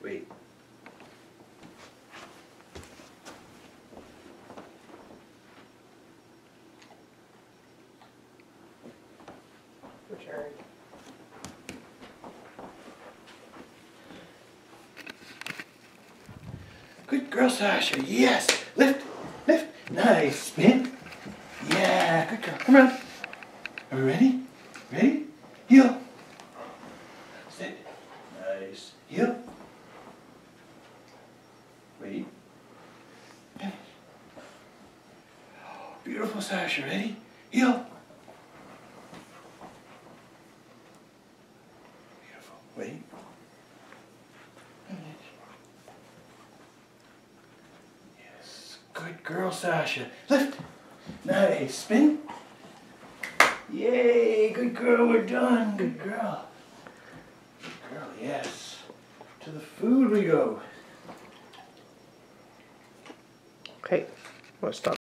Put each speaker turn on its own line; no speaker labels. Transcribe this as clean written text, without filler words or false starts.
Wait.
Return.
Good girl, Sasha. Yes. Lift. Lift. Nice. Spin. Yeah. Good girl. Come around. Are we ready? Ready? Heel. Sit. Nice. Heel. Wait. Finish. Beautiful, Sasha. Ready? Heel. Beautiful. Wait. Finish. Yes. Good girl, Sasha. Lift. Nice. Spin. Yay. Good girl. We're done. Good girl. Good girl. Yes. To the food we go.
Okay, let's stop.